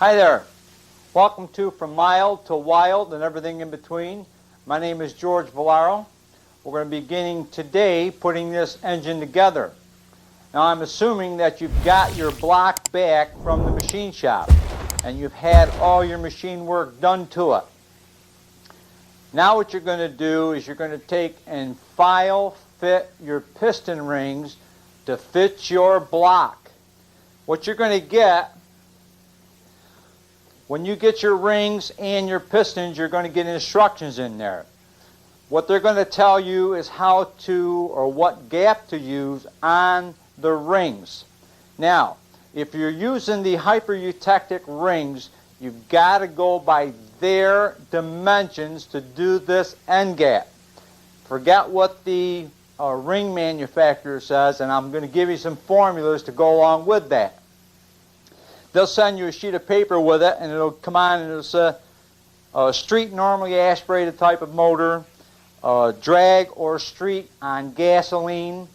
Hi there. Welcome to From Mild to Wild and everything in between. My name is George Villaro. We're going to be beginning today putting this engine together. Now I'm assuming that you've got your block back from the machine shop and you've had all your machine work done to it. Now what you're going to do is you're going to take and file fit your piston rings to fit your block. What you're going to get when you get your rings and your pistons, you're going to get instructions in there. What they're going to tell you is how to, or what gap to use on the rings. Now, if you're using the hyper-eutectic rings, you've got to go by their dimensions to do this end gap. Forget what the ring manufacturer says, and I'm going to give you some formulas to go along with that. They'll send you a sheet of paper with it, and it'll come on, and it's a street normally aspirated type of motor, drag or street on gasoline.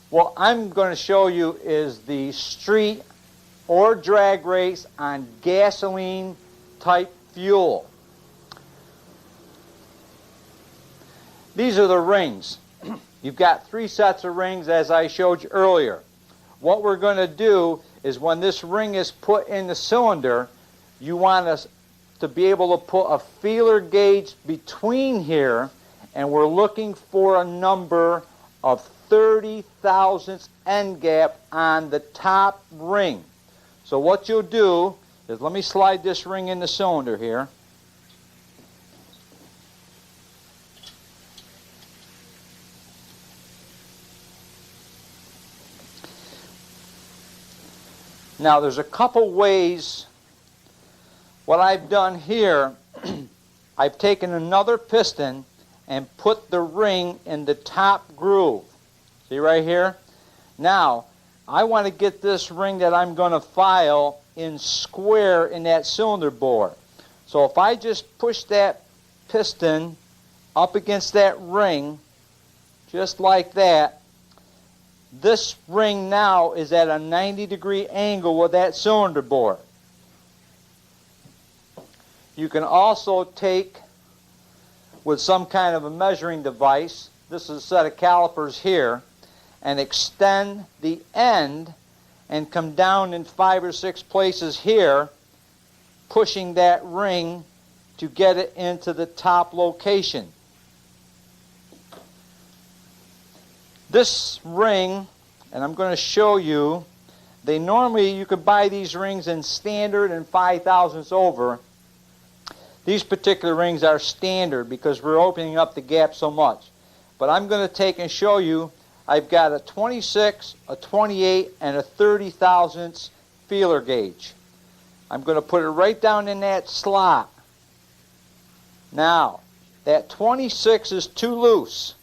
What I'm going to show you is the street or drag race on gasoline type fuel. These are the rings. You've got 3 sets of rings as I showed you earlier. What we're going to do is when this ring is put in the cylinder, you want us to be able to put a feeler gauge between here, and we're looking for a number of 30 thousandths end gap on the top ring. So what you'll do is, let me slide this ring in the cylinder here. Now there's a couple ways. What I've done here, I've taken another piston and put the ring in the top groove. See right here? Now, I want to get this ring that I'm going to file in square in that cylinder bore. So if I just push that piston up against that ring, just like that, this ring now is at a 90-degree angle with that cylinder bore. You can also take, with some kind of a measuring device, this is a set of calipers here, and extend the end and come down in 5 or 6 places here, pushing that ring to get it into the top location. This ring, and I'm going to show you, you could buy these rings in standard and 5 thousandths over. These particular rings are standard because we're opening up the gap so much. But I'm going to take and show you, I've got a 26, a 28, and a 30 thousandths feeler gauge. I'm going to put it right down in that slot. Now, that 26 is too loose.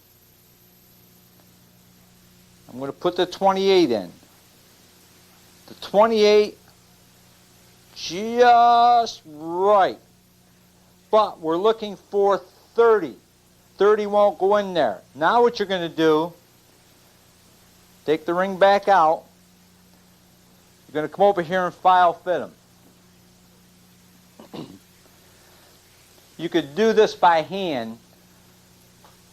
I'm going to put the 28 in. The 28, just right. But we're looking for 30. 30 won't go in there. Now what you're going to do, take the ring back out. You're going to come over here and file fit them. You could do this by hand.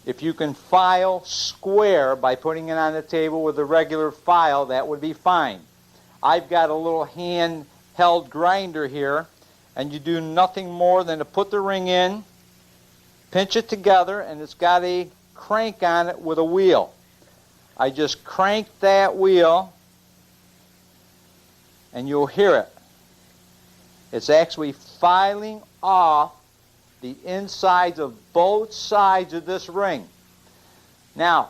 If you can file square by putting it on the table with a regular file, that would be fine. I've got a little hand-held grinder here, and you do nothing more than to put the ring in, pinch it together, and it's got a crank on it with a wheel. I just crank that wheel, and you'll hear it. It's actually filing off the insides of both sides of this ring. Now,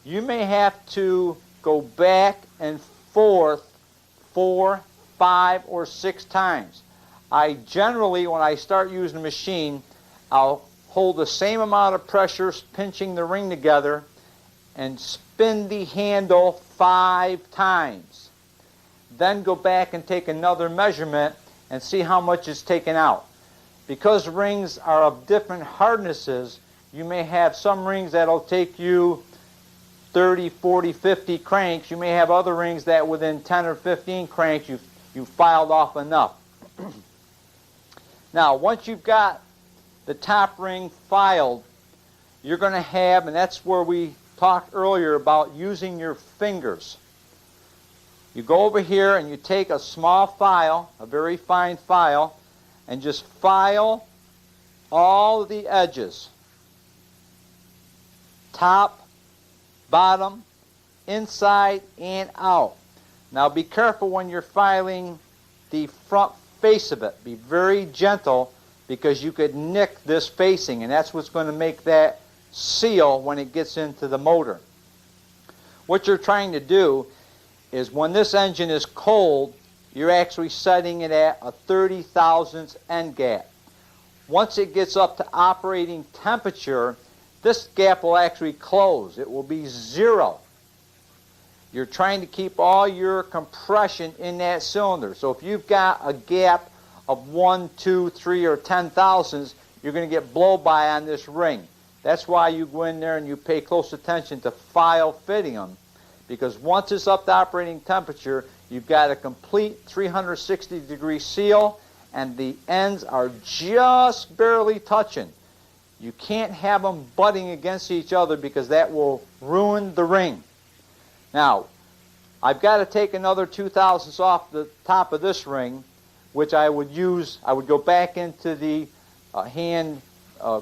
you may have to go back and forth 4, 5, or 6 times. I generally, when I start using the machine, I'll hold the same amount of pressure pinching the ring together and spin the handle 5 times. Then go back and take another measurement and see how much is taken out. Because rings are of different hardnesses, you may have some rings that'll take you 30, 40, 50 cranks. You may have other rings that within 10 or 15 cranks you've filed off enough. Now, once you've got the top ring filed, you're going to have, and that's where we talked earlier about using your fingers. You go over here and you take a small file, a very fine file, and just file all the edges. Top, bottom, inside, and out. Now be careful when you're filing the front face of it. Be very gentle because you could nick this facing, and that's what's going to make that seal when it gets into the motor. What you're trying to do is when this engine is cold, you're actually setting it at a 30 thousandths end gap. Once it gets up to operating temperature, this gap will actually close. It will be 0. You're trying to keep all your compression in that cylinder. So if you've got a gap of 1, 2, 3, or 10 thousandths, you're going to get blow-by on this ring. That's why you go in there and you pay close attention to file fitting them, because once it's up to operating temperature, you've got a complete 360-degree seal, and the ends are just barely touching. You can't have them butting against each other because that will ruin the ring. Now, I've got to take another 2 thousandths off the top of this ring, which I would use. I would go back into the hand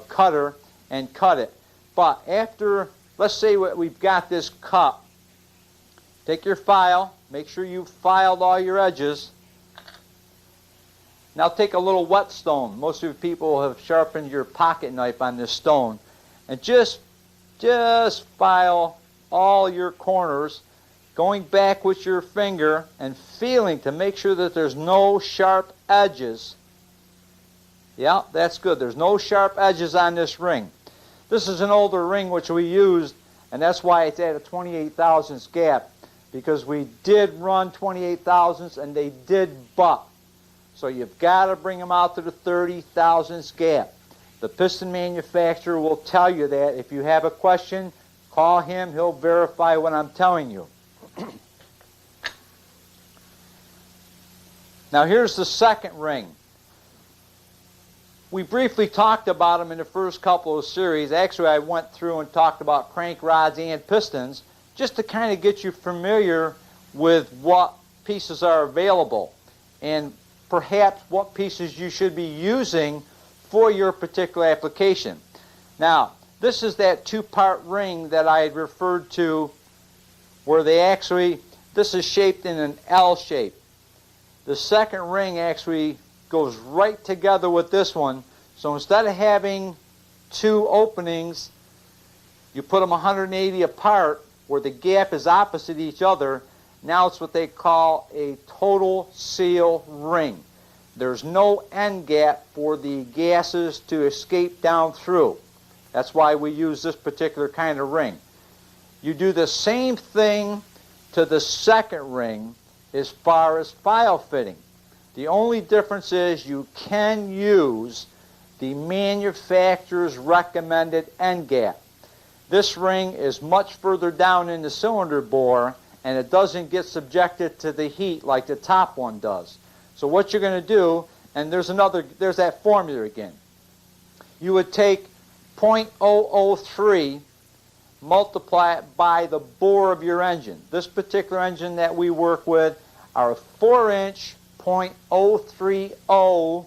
cutter and cut it. But after, let's say we've got this cut, take your file, make sure you've filed all your edges. Now take a little whetstone. Most of you people have sharpened your pocket knife on this stone. And just file all your corners, going back with your finger and feeling to make sure that there's no sharp edges. Yeah, that's good. There's no sharp edges on this ring. This is an older ring which we used, and that's why it's at a 28 thousandths gap, because we did run 28 thousandths and they did butt. So you've got to bring them out to the 30 thousandths gap. The piston manufacturer will tell you that. If you have a question, call him. He'll verify what I'm telling you. Now here's the second ring. We briefly talked about them in the first couple of series. Actually, I went through and talked about crank rods and pistons just to kind of get you familiar with what pieces are available and perhaps what pieces you should be using for your particular application. Now, this is that 2-part ring that I had referred to where this is shaped in an L shape. The second ring actually goes right together with this one. So instead of having 2 openings, you put them 180 apart where the gap is opposite each other. Now it's what they call a total seal ring. There's no end gap for the gases to escape down through. That's why we use this particular kind of ring. You do the same thing to the second ring as far as file fitting. The only difference is you can use the manufacturer's recommended end gap. This ring is much further down in the cylinder bore, and it doesn't get subjected to the heat like the top one does. So what you're going to do, and there's that formula again. You would take 0.003, multiply it by the bore of your engine. This particular engine that we work with are a 4-inch 0.030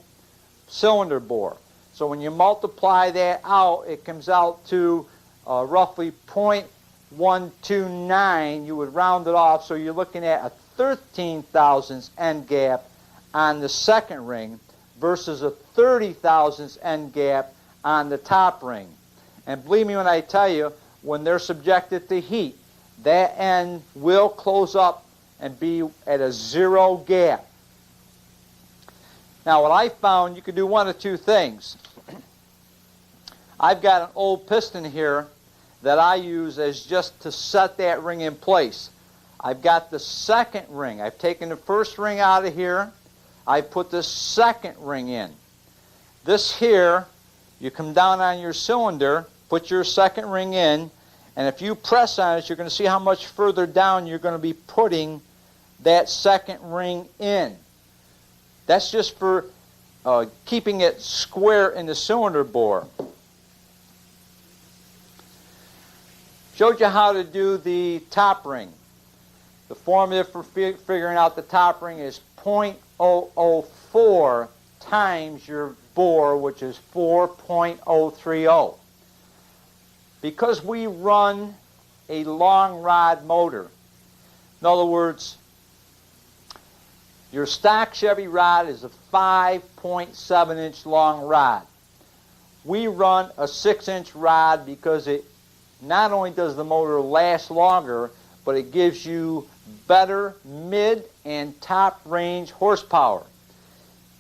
cylinder bore. So when you multiply that out, it comes out to roughly 0.129. You would round it off, so you're looking at a 13 thousandths end gap on the second ring versus a 30 thousandths end gap on the top ring. And believe me when I tell you, when they're subjected to heat, that end will close up and be at a 0 gap. Now what I found, you could do one of 2 things. I've got an old piston here that I use as just to set that ring in place. I've got the second ring. I've taken the first ring out of here. I put the second ring in. This here, you come down on your cylinder, put your second ring in, and if you press on it, you're going to see how much further down you're going to be putting that second ring in. That's just for keeping it square in the cylinder bore. Showed you how to do the top ring. The formula for figuring out the top ring is 0.004 times your bore, which is 4.030. Because we run a long rod motor, in other words, your stock Chevy rod is a 5.7-inch long rod. We run a 6-inch rod because it not only does the motor last longer, but it gives you better mid and top range horsepower.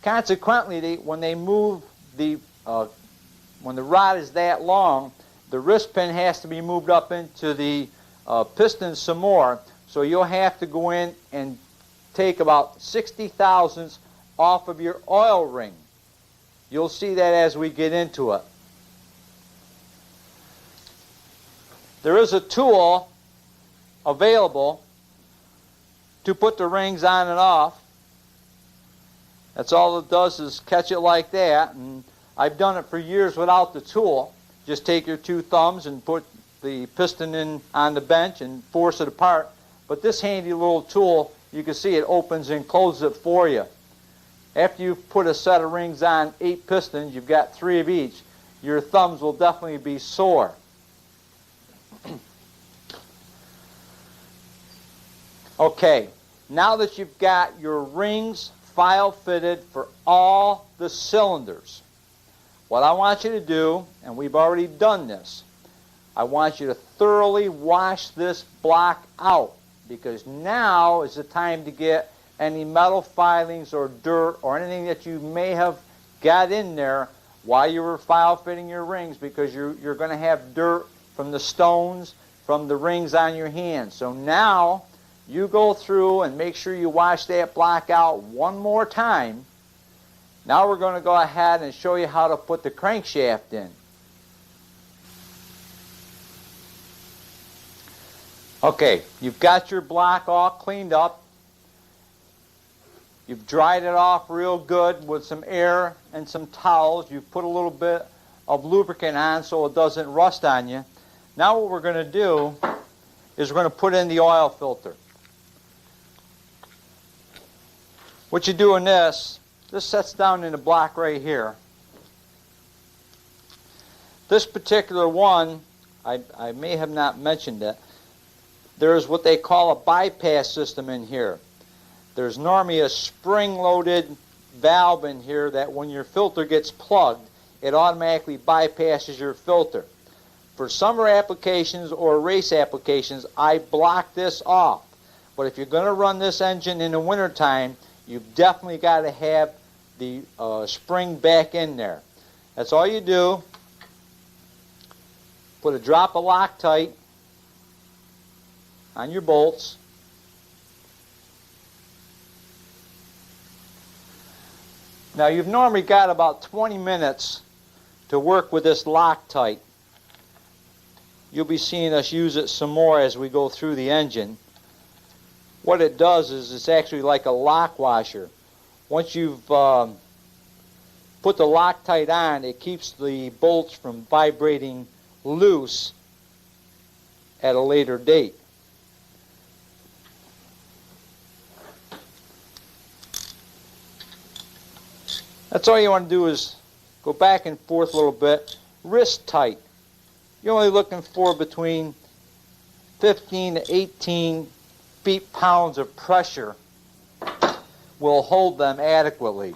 Consequently, when they move when the rod is that long, the wrist pin has to be moved up into the piston some more. So you'll have to go in and take about 60 thousandths off of your oil ring. You'll see that as we get into it. There is a tool available to put the rings on and off. That's all it does is catch it like that, and I've done it for years without the tool. Just take your two thumbs and put the piston in on the bench and force it apart. But this handy little tool, you can see it opens and closes it for you. After you've put a set of rings on 8 pistons, you've got 3 of each, your thumbs will definitely be sore. Okay, now that you've got your rings file fitted for all the cylinders, what I want you to do, and we've already done this, I want you to thoroughly wash this block out, because now is the time to get any metal filings or dirt or anything that you may have got in there while you were file fitting your rings, because you're going to have dirt from the stones, from the rings on your hands. So now you go through and make sure you wash that block out one more time. Now we're going to go ahead and show you how to put the crankshaft in. Okay, you've got your block all cleaned up. You've dried it off real good with some air and some towels. You've put a little bit of lubricant on so it doesn't rust on you. Now what we're going to do is we're going to put in the oil filter. What you do in this sets down in the block right here. This particular one, I may have not mentioned it, there's what they call a bypass system in here. There's normally a spring-loaded valve in here that when your filter gets plugged, it automatically bypasses your filter. For summer applications or race applications, I block this off. But if you're going to run this engine in the wintertime, you've definitely got to have the spring back in there. That's all you do. Put a drop of Loctite on your bolts. Now you've normally got about 20 minutes to work with this Loctite. You'll be seeing us use it some more as we go through the engine. What it does is it's actually like a lock washer. Once you've put the Loctite on, it keeps the bolts from vibrating loose at a later date. That's all you want to do is go back and forth a little bit, wrist tight. You're only looking for between 15 to 18 feet-pounds of pressure will hold them adequately.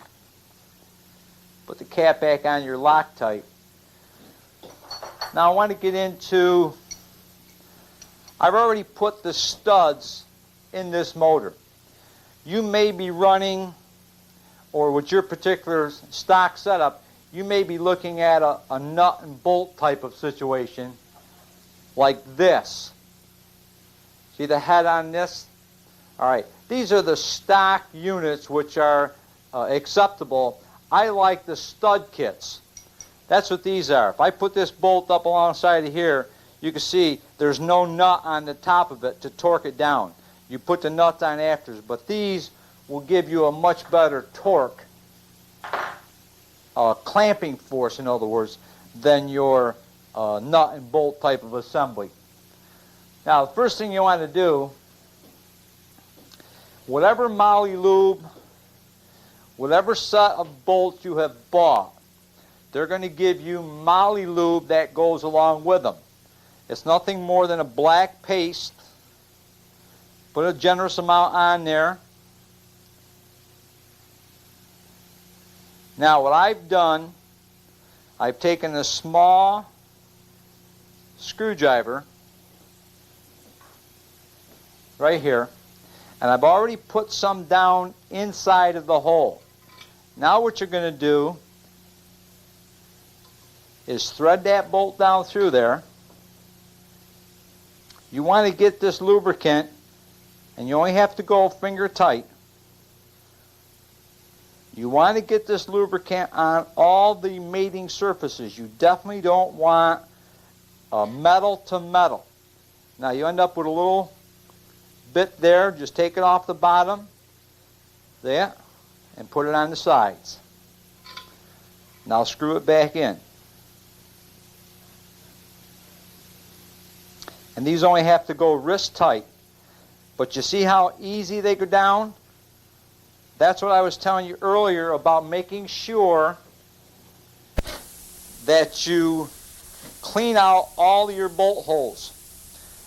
Put the cap back on your Loctite. Now I want to get into, I've already put the studs in this motor. You may be running, or with your particular stock setup, you may be looking at a nut and bolt type of situation like this. See the head on this? All right, these are the stock units which are acceptable. I like the stud kits. That's what these are. If I put this bolt up alongside of here, you can see there's no nut on the top of it to torque it down. You put the nuts on after, but these will give you a much better torque, clamping force, in other words, than your nut and bolt type of assembly. Now, the first thing you want to do, whatever Moly Lube, whatever set of bolts you have bought, they're going to give you Moly Lube that goes along with them. It's nothing more than a black paste. Put a generous amount on there. Now, what I've done, I've taken a small screwdriver right here, and I've already put some down inside of the hole. Now what you're going to do is thread that bolt down through there. You want to get this lubricant, and you only have to go finger tight. You want to get this lubricant on all the mating surfaces. You definitely don't want metal to metal. Now you end up with a little bit there. Just take it off the bottom there and put it on the sides. Now screw it back in. And these only have to go wrist tight. But you see how easy they go down? That's what I was telling you earlier about making sure that you clean out all your bolt holes.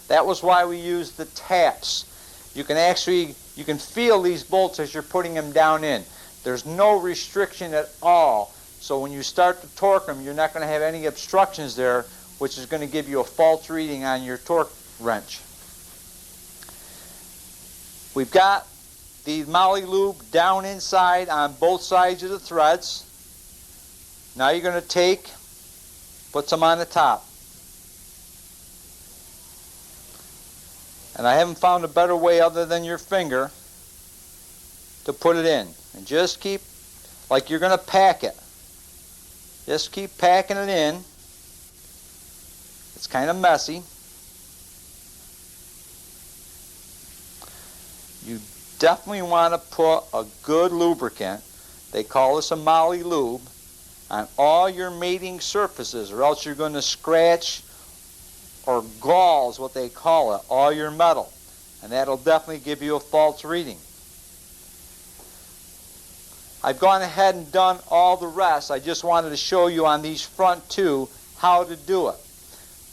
That was why we used the taps. You can feel these bolts as you're putting them down in. There's no restriction at all. So when you start to torque them, you're not going to have any obstructions there, which is going to give you a false reading on your torque wrench. We've got the Moly Lube down inside on both sides of the threads. Now you're going to put some on the top. And I haven't found a better way other than your finger to put it in. And just keep, like you're going to pack it. Just keep packing it in. It's kind of messy. You definitely want to put a good lubricant, they call this a Moly Lube, on all your mating surfaces, or else you're going to scratch or gall, is what they call it, all your metal. And that'll definitely give you a false reading. I've gone ahead and done all the rest. I just wanted to show you on these front two how to do it.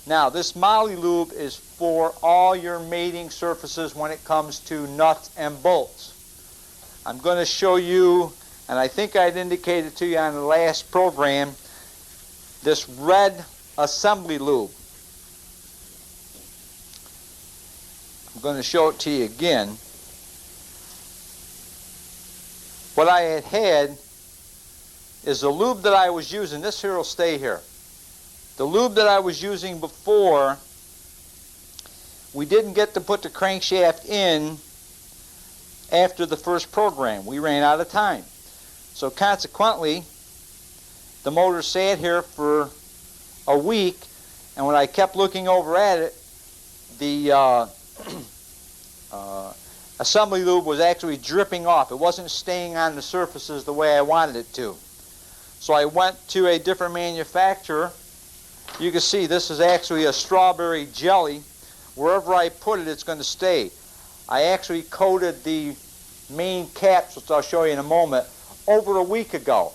Now, this Moly Lube is for all your mating surfaces when it comes to nuts and bolts. I'm going to show you, and I think I'd indicated to you on the last program, this red assembly lube. I'm going to show it to you again. What I had is the lube that I was using. This here will stay here. The lube that I was using before, we didn't get to put the crankshaft in after the first program. We ran out of time. So consequently, the motor sat here for a week, and when I kept looking over at it, the assembly lube was actually dripping off. It wasn't staying on the surfaces the way I wanted it to. So I went to a different manufacturer. You can see this is actually a strawberry jelly. Wherever I put it, it's going to stay. I actually coated the main caps, which I'll show you in a moment, over a week ago,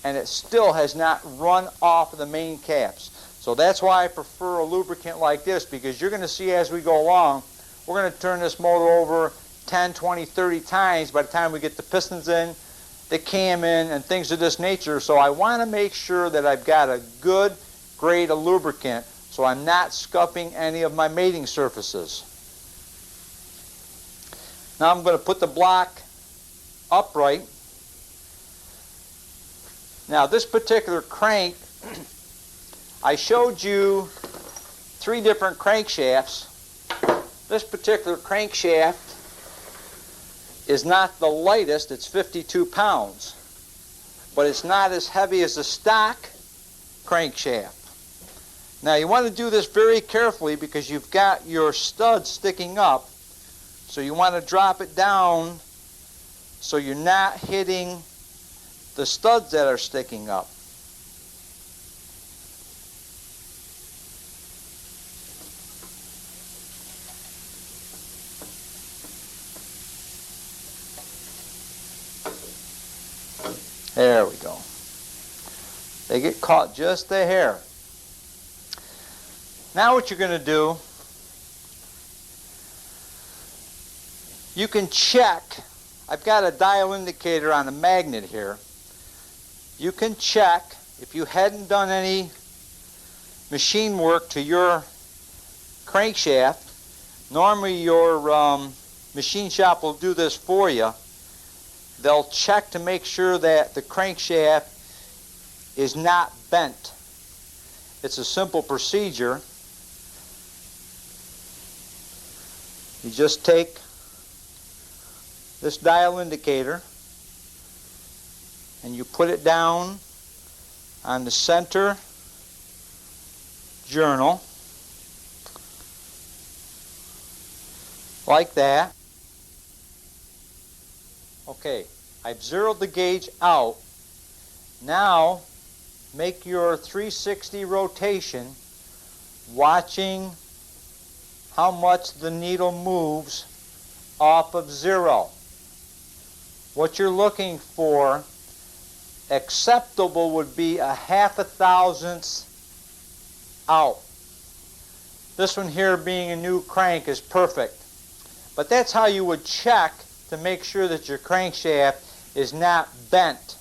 and it still has not run off of the main caps. So that's why I prefer a lubricant like this, because you're going to see as we go along, we're going to turn this motor over 10, 20, 30 times by the time we get the pistons in, the cam in, and things of this nature. So I want to make sure that I've got a good grade of lubricant so I'm not scuffing any of my mating surfaces. Now I'm going to put the block upright. Now this particular crank, I showed you 3 different crankshafts. This particular crankshaft is not the lightest, it's 52 pounds, but it's not as heavy as the stock crankshaft. Now you want to do this very carefully because you've got your stud sticking up, so you want to drop it down so you're not hitting the studs that are sticking up. There we go. They get caught just a hair. Now what you're going to do, you can check. I've got a dial indicator on a magnet here. You can check if you hadn't done any machine work to your crankshaft. Normally your machine shop will do this for you. They'll check to make sure that the crankshaft is not bent. It's a simple procedure. You just take this dial indicator and you put it down on the center journal like that. Okay, I've zeroed the gauge out. Now make your 360 rotation, watching how much the needle moves off of zero. What you're looking for, acceptable would be a 1/2 thousandths out. This one here, being a new crank, is perfect. But that's how you would check to make sure that your crankshaft is not bent.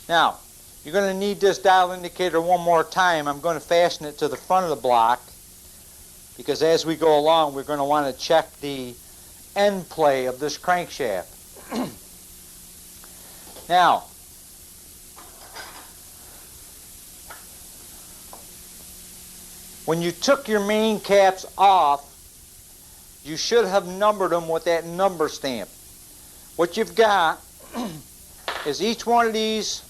Now, you're going to need this dial indicator one more time. I'm going to fasten it to the front of the block because as we go along we're going to want to check the end play of this crankshaft. Now, when you took your main caps off, you should have numbered them with that number stamp. What you've got is each one of these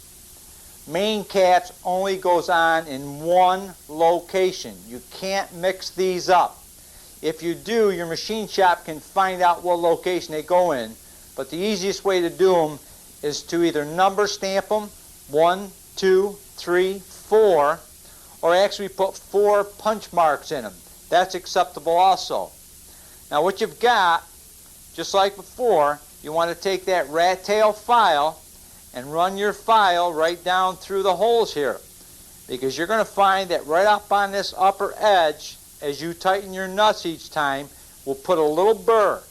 main caps only goes on in one location. You can't mix these up. If you do, your machine shop can find out what location they go in. But the easiest way to do them is to either number stamp them, 1, 2, 3, 4, or actually put 4 punch marks in them. That's acceptable also. Now what you've got, just like before, you want to take that rat tail file and run your file right down through the holes here, because you're going to find that right up on this upper edge, as you tighten your nuts each time, will put a little burr.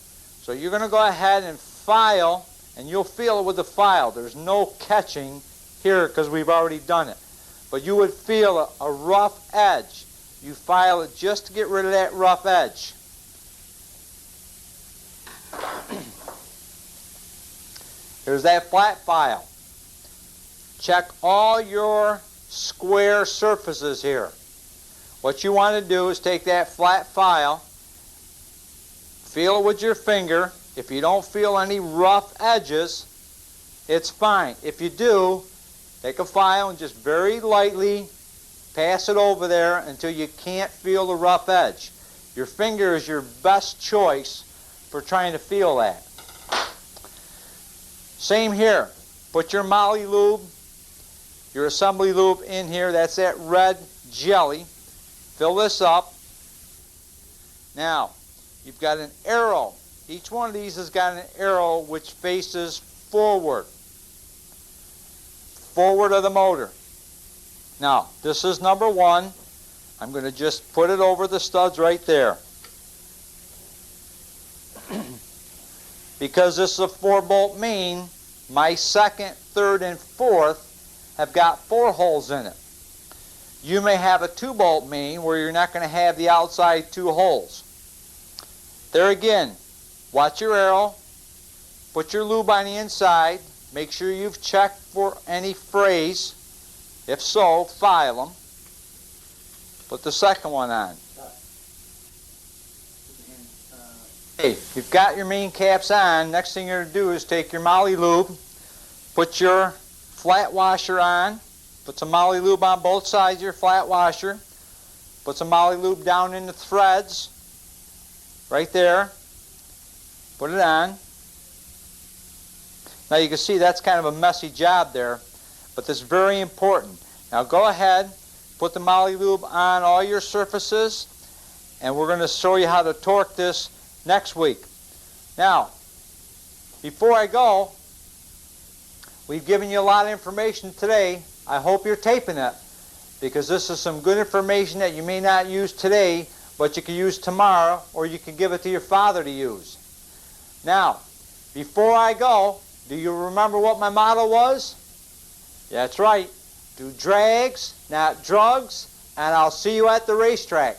So you're going to go ahead and file, and you'll feel it with the file. There's no catching here because we've already done it. But you would feel a rough edge. You file it just to get rid of that rough edge. Here's that flat file. Check all your square surfaces here. What you want to do is take that flat file, feel it with your finger. If you don't feel any rough edges, it's fine. If you do, take a file and just very lightly pass it over there until you can't feel the rough edge. Your finger is your best choice for trying to feel that. Same here. Put your Moly lube, your assembly lube in here. That's that red jelly. Fill this up. Now, you've got an arrow. Each one of these has got an arrow which faces forward. Forward of the motor. Now, this is number 1. I'm going to just put it over the studs right there. Because this is a 4-bolt main, my 2nd, 3rd, and 4th have got 4 holes in it. You may have a 2-bolt main where you're not going to have the outside 2 holes. There again, watch your arrow, put your lube on the inside, make sure you've checked for any frays. If so, file them. Put the second one on. Okay, you've got your main caps on. Next thing you're going to do is take your Moly lube, put your flat washer on, put some Moly lube on both sides of your flat washer, put some Moly lube down in the threads, right there, put it on. Now you can see that's kind of a messy job there, but this is very important. Now go ahead, put the Moly Lube on all your surfaces, and we're going to show you how to torque this next week. Now, before I go, we've given you a lot of information today. I hope you're taping it, because this is some good information that you may not use today, but you can use tomorrow, or you can give it to your father to use. Now, before I go, do you remember what my motto was? That's right. Do drags, not drugs, and I'll see you at the racetrack.